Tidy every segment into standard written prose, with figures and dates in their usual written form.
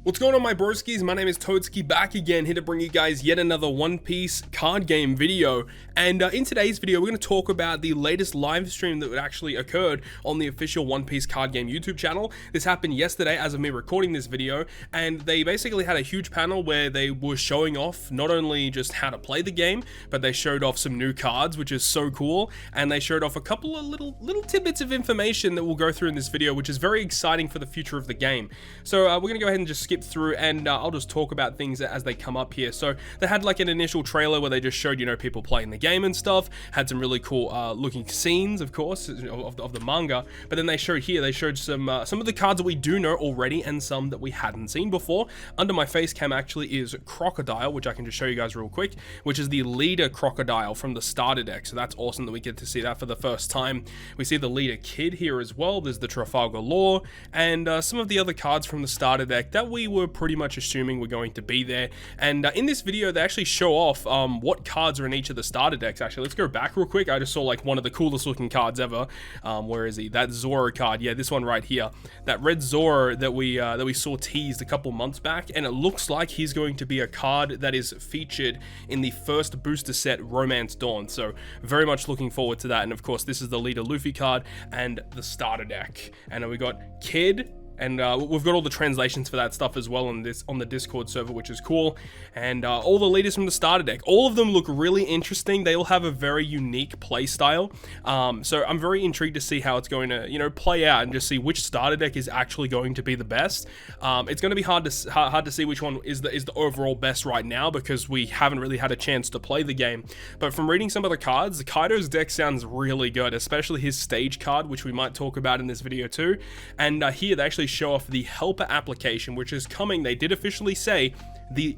What's going on, my broskies? My name is Toadski, back again, here to bring you guys yet another One Piece card game video. And in today's video, we're going to talk about the latest live stream that actually occurred on the official One Piece card game YouTube channel. This happened yesterday as of me recording this video, and they basically had a huge panel where they were showing off not only just how to play the game, but they showed off some new cards, which is so cool, and they showed off a couple of little tidbits of information that we'll go through in this video, which is very exciting for the future of the game. So we're going to go ahead and just skip through, and I'll just talk about things as they come up here. So they had like an initial trailer where they just showed, you know, people playing the game and stuff, had some really cool looking scenes, of course, of the manga. But then they showed some of the cards that we do know already and some that we hadn't seen before. Under my face cam actually is Crocodile, which I can just show you guys real quick, which is the leader Crocodile from the starter deck. So that's awesome that we get to see that for the first time. We see the leader Kid here as well. There's the Trafalgar Law, and some of the other cards from the starter deck that we were pretty much assuming were going to be there. And in this video, they actually show off what cards are in each of the starter decks. Actually, let's go back real quick. I just saw like one of the coolest looking cards ever. Where is he? That Zoro card. Yeah, this one right here. That red Zoro that we saw teased a couple months back, and it looks like he's going to be a card that is featured in the first booster set, Romance Dawn. So very much looking forward to that. And of course, this is the leader Luffy card and the starter deck. And then we got Kid. And we've got all the translations for that stuff as well on the Discord server, which is cool. And all the leaders from the starter deck, all of them look really interesting. They all have a very unique play style. So I'm very intrigued to see how it's going to, you know, play out and just see which starter deck is actually going to be the best. It's going to be hard to see which one is the overall best right now, because we haven't really had a chance to play the game. But from reading some of the cards, Kaido's deck sounds really good, especially his stage card, which we might talk about in this video too. And here they actually show off the helper application, which is coming. They did officially say the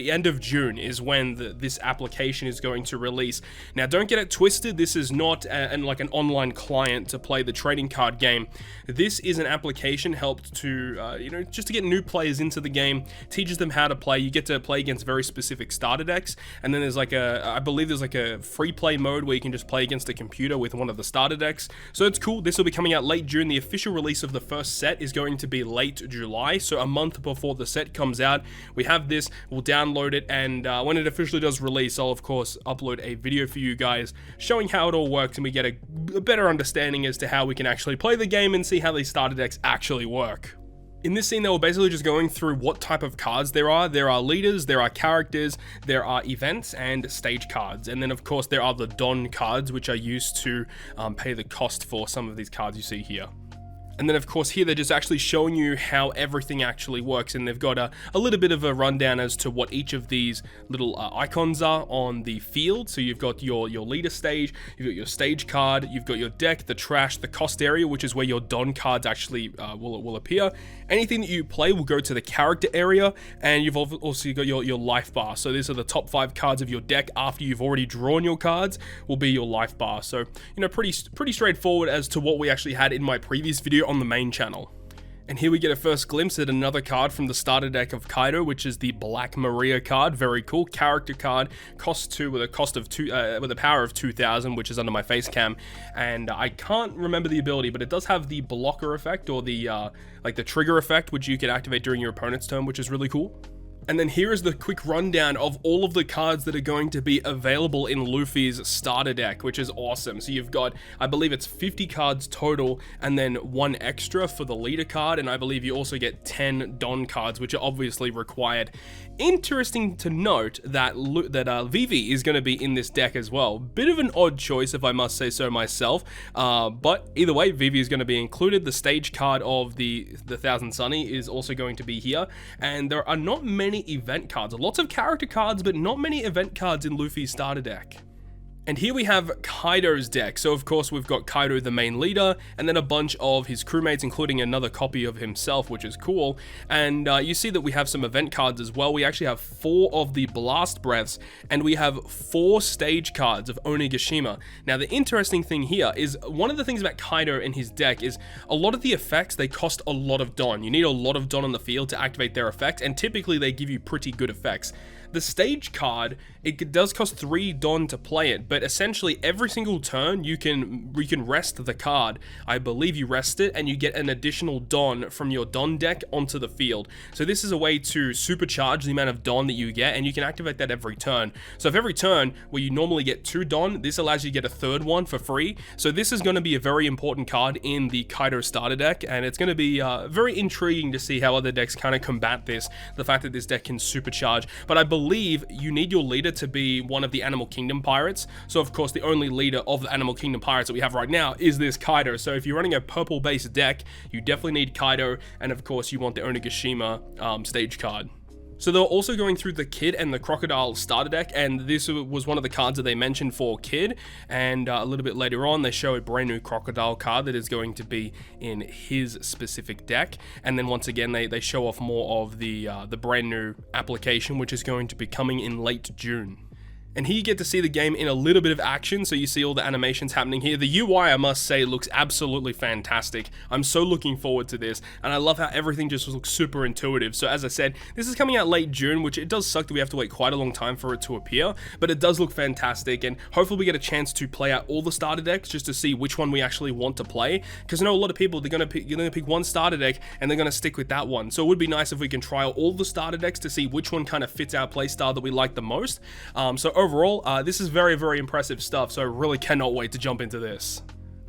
end of June is when this application is going to release. Now, don't get it twisted. This is not like an online client to play the trading card game. This is an application helped to, you know, just to get new players into the game, teaches them how to play. You get to play against very specific starter decks, and then there's like I believe there's like a free play mode where you can just play against a computer with one of the starter decks. So it's cool. This will be coming out late June. The official release of the first set is going to be late July, so a month before the set comes out. We have this. We'll download it, and when it officially does release, I'll of course upload a video for you guys showing how it all works, and we get a better understanding as to how we can actually play the game and see how these starter decks actually work. In this scene, they were basically just going through what type of cards there are. There are leaders, there are characters, there are events, and stage cards. And then, of course, there are the Don cards, which are used to pay the cost for some of these cards you see here. And then, of course, here they're just actually showing you how everything actually works. And they've got a little bit of a rundown as to what each of these little icons are on the field. So you've got your leader stage, you've got your stage card, you've got your deck, the trash, the cost area, which is where your Don cards actually will appear. Anything that you play will go to the character area, and you've also got your life bar. So these are the top 5 cards of your deck after you've already drawn your cards, will be your life bar. So, you know, pretty straightforward as to what we actually had in my previous video on the main channel. And here we get a first glimpse at another card from the starter deck of Kaido, which is the Black Maria card. Very cool character card, costs 2 with a power of 2,000, which is under my face cam. And I can't remember the ability, but it does have the blocker effect, or the like the trigger effect, which you can activate during your opponent's turn, which is really cool. And then here is the quick rundown of all of the cards that are going to be available in Luffy's starter deck, which is awesome. So you've got, I believe it's 50 cards total, and then 1 extra for the leader card, and I believe you also get 10 Don cards, which are obviously required. Interesting to note that Vivi is going to be in this deck as well. Bit of an odd choice, if I must say so myself, but either way, Vivi is going to be included. The stage card of the Thousand Sunny is also going to be here, and there are not many event cards. Lots of character cards, but not many event cards in Luffy's starter deck. And here we have Kaido's deck. So of course we've got Kaido, the main leader, and then a bunch of his crewmates, including another copy of himself, which is cool. And you see that we have some event cards as well. We actually have 4 of the Blast Breaths, and we have 4 stage cards of Onigashima. Now the interesting thing here is, one of the things about Kaido in his deck is a lot of the effects, they cost a lot of Don. You need a lot of Don on the field to activate their effects, and typically they give you pretty good effects. The stage card, it does cost 3 Don to play it, but essentially every single turn you can rest the card. I believe you rest it and you get an additional Don from your Don deck onto the field. So this is a way to supercharge the amount of Don that you get, and you can activate that every turn. So if every turn where you normally get 2 Don, this allows you to get a third one for free. So this is going to be a very important card in the Kaido starter deck, and it's going to be very intriguing to see how other decks kind of combat this, the fact that this deck can supercharge. But I believe you need your leader to be one of the Animal Kingdom pirates. So of course the only leader of the Animal Kingdom pirates that we have right now is this Kaido. So if you're running a purple based deck, you definitely need Kaido, and of course you want the Onigashima stage card. So they're also going through the Kid and the Crocodile starter deck, and this was one of the cards that they mentioned for Kid, and a little bit later on they show a brand new Crocodile card that is going to be in his specific deck, and then once again they show off more of the brand new application, which is going to be coming in late June. And here you get to see the game in a little bit of action, so you see all the animations happening here. The UI, I must say, looks absolutely fantastic. I'm so looking forward to this, and I love how everything just looks super intuitive. So as I said, this is coming out late June, which it does suck that we have to wait quite a long time for it to appear, but it does look fantastic, and hopefully we get a chance to play out all the starter decks just to see which one we actually want to play, because I know a lot of people, you're going to pick one starter deck, and they're going to stick with that one. So it would be nice if we can try out all the starter decks to see which one kind of fits our playstyle that we like the most. So overall, this is very, very impressive stuff, so I really cannot wait to jump into this.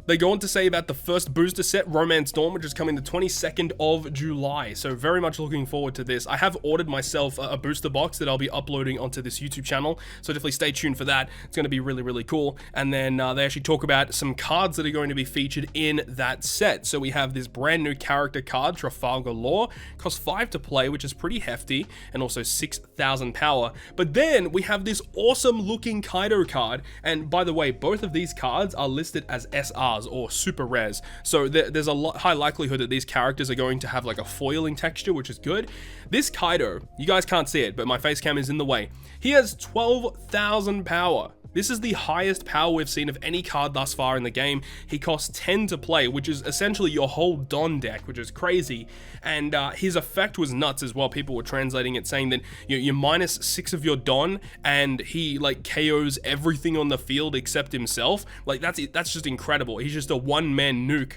They go on to say about the first booster set, Romance Dawn, which is coming the 22nd of July. So very much looking forward to this. I have ordered myself a booster box that I'll be uploading onto this YouTube channel. So definitely stay tuned for that. It's going to be really, really cool. And then they actually talk about some cards that are going to be featured in that set. So we have this brand new character card, Trafalgar Law. Costs 5 to play, which is pretty hefty, and also 6,000 power. But then we have this awesome looking Kaido card. And by the way, both of these cards are listed as SRs, or super rares, so there's a high likelihood that these characters are going to have like a foiling texture, which is good. This Kaido, you guys can't see it, but my face cam is in the way. He has 12,000 power. This is the highest power we've seen of any card thus far in the game. He costs 10 to play, which is essentially your whole Don deck, which is crazy. And his effect was nuts as well. People were translating it saying that you're minus 6 of your Don, and he like KOs everything on the field except himself. Like that's just incredible. He's just a one-man nuke.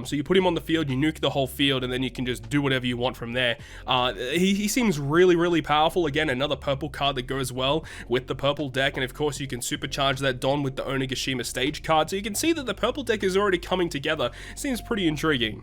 So you put him on the field, you nuke the whole field, and then you can just do whatever you want from there. He seems really, really powerful. Again, another purple card that goes well with the purple deck, and of course you can supercharge that Don with the Onigashima stage card, so you can see that the purple deck is already coming together. Seems pretty intriguing.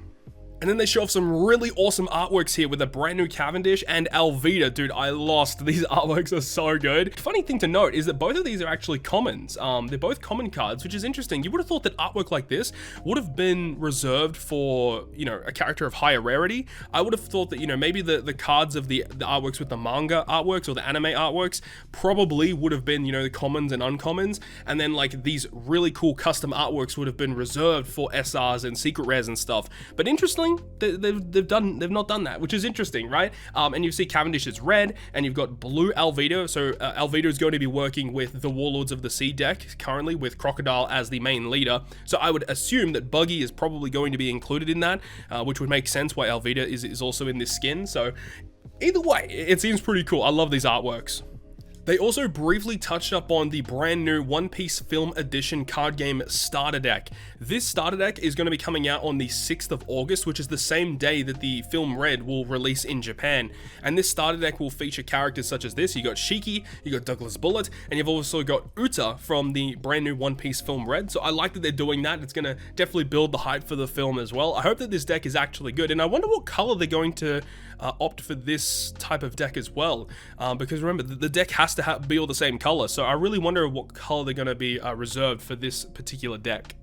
And then they show off some really awesome artworks here with a brand new Cavendish and Alvida. Dude, I lost. These artworks are so good. Funny thing to note is that both of these are actually commons. They're both common cards, which is interesting. You would have thought that artwork like this would have been reserved for, a character of higher rarity. I would have thought that, maybe the cards of the artworks with the manga artworks or the anime artworks probably would have been, the commons and uncommons. And then like these really cool custom artworks would have been reserved for SRs and secret rares and stuff. But interestingly, they've not done that, which is interesting, right? And you see Cavendish is red, and you've got blue Alvida. So Alvida is going to be working with the Warlords of the Sea deck currently, with Crocodile as the main leader. So I would assume that Buggy is probably going to be included in that, which would make sense why Alvida is also in this skin. So either way, it seems pretty cool. I love these artworks. They also briefly touched up on the brand new One Piece Film Edition card game starter deck. This starter deck is going to be coming out on the 6th of August, which is the same day that the film Red will release in Japan. And this starter deck will feature characters such as this. You got Shiki, you got Douglas Bullet, and you've also got Uta from the brand new One Piece film Red. So I like that they're doing that. It's going to definitely build the hype for the film as well. I hope that this deck is actually good, and I wonder what color they're going to opt for this type of deck as well, because remember, the deck has to be all the same color, so I really wonder what color they're going to be reserved for this particular deck.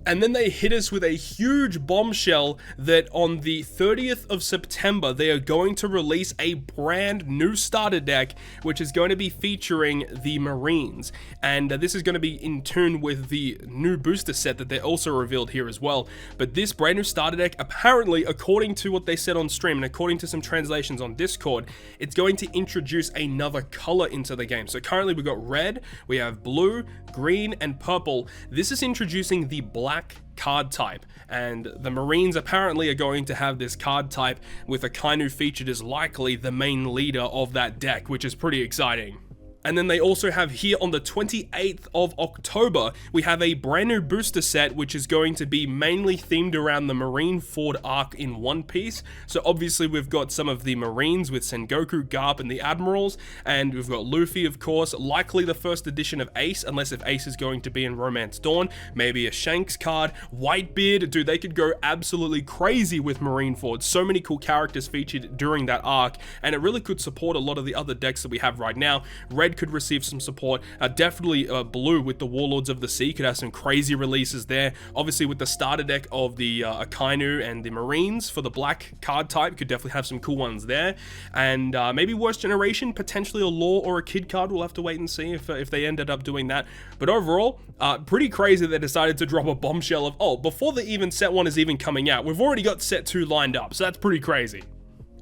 And then they hit us with a huge bombshell that on the 30th of September, they are going to release a brand new starter deck, which is going to be featuring the Marines. And this is going to be in tune with the new booster set that they also revealed here as well. But this brand new starter deck, apparently, according to what they said on stream and according to some translations on Discord, it's going to introduce another color into the game. So currently we've got red, we have blue, green, and purple. This is introducing the black card type, and the Marines apparently are going to have this card type with Akainu featured as likely the main leader of that deck, which is pretty exciting. And then they also have here on the 28th of October, we have a brand new booster set, which is going to be mainly themed around the Marineford arc in One Piece. So obviously we've got some of the Marines with Sengoku, Garp, and the Admirals, and we've got Luffy, of course, likely the first edition of Ace, unless if Ace is going to be in Romance Dawn, maybe a Shanks card, Whitebeard. Dude, they could go absolutely crazy with Marineford. So many cool characters featured during that arc, and it really could support a lot of the other decks that we have right now. Red could receive some support, definitely blue with the Warlords of the Sea could have some crazy releases there. Obviously with the starter deck of the Akainu and the Marines for the black card type could definitely have some cool ones there, and maybe Worst Generation, potentially a Law or a Kid card. We'll have to wait and see if they ended up doing that. But overall, pretty crazy they decided to drop a bombshell of, oh, before the even set 1 is even coming out, we've already got set 2 lined up, so that's pretty crazy.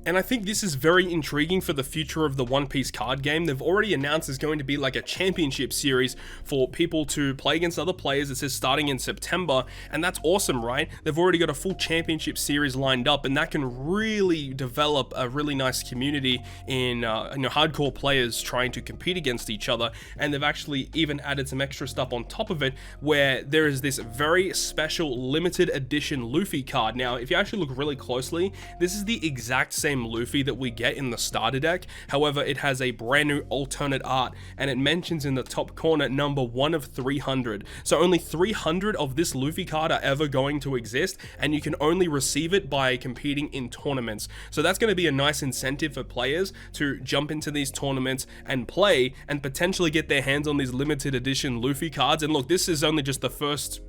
And I think this is very intriguing for the future of the One Piece card game. They've already announced there's going to be like a championship series for people to play against other players. It says starting in September, and that's awesome, right? They've already got a full championship series lined up, and that can really develop a really nice community in hardcore players trying to compete against each other. And they've actually even added some extra stuff on top of it, where there is this very special limited edition Luffy card. Now, if you actually look really closely, this is the exact same Luffy that we get in the starter deck. However, it has a brand new alternate art, and it mentions in the top corner number 1 of 300. So only 300 of this Luffy card are ever going to exist, and you can only receive it by competing in tournaments. So that's going to be a nice incentive for players to jump into these tournaments and play and potentially get their hands on these limited edition Luffy cards. And look, this is only just the first,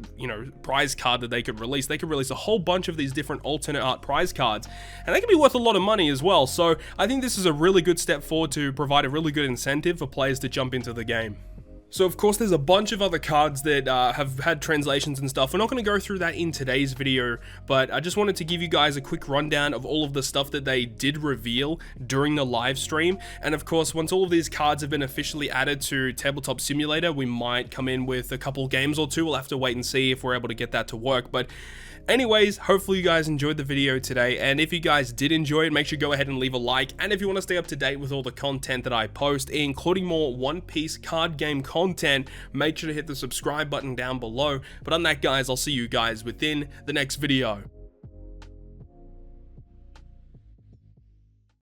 prize card that they could release. They could release a whole bunch of these different alternate art prize cards, and they can be worth a lot of money as well. So I think this is a really good step forward to provide a really good incentive for players to jump into the game. So of course there's a bunch of other cards that have had translations and stuff. We're not going to go through that in today's video, but I just wanted to give you guys a quick rundown of all of the stuff that they did reveal during the live stream. And of course, once all of these cards have been officially added to Tabletop Simulator, we might come in with a couple games or two. We'll have to wait and see if we're able to get that to work. But anyways, hopefully you guys enjoyed the video today, and if you guys did enjoy it, make sure you go ahead and leave a like. And if you want to stay up to date with all the content that I post, including more One Piece card game content, make sure to hit the subscribe button down below. But on that, guys, I'll see you guys within the next video.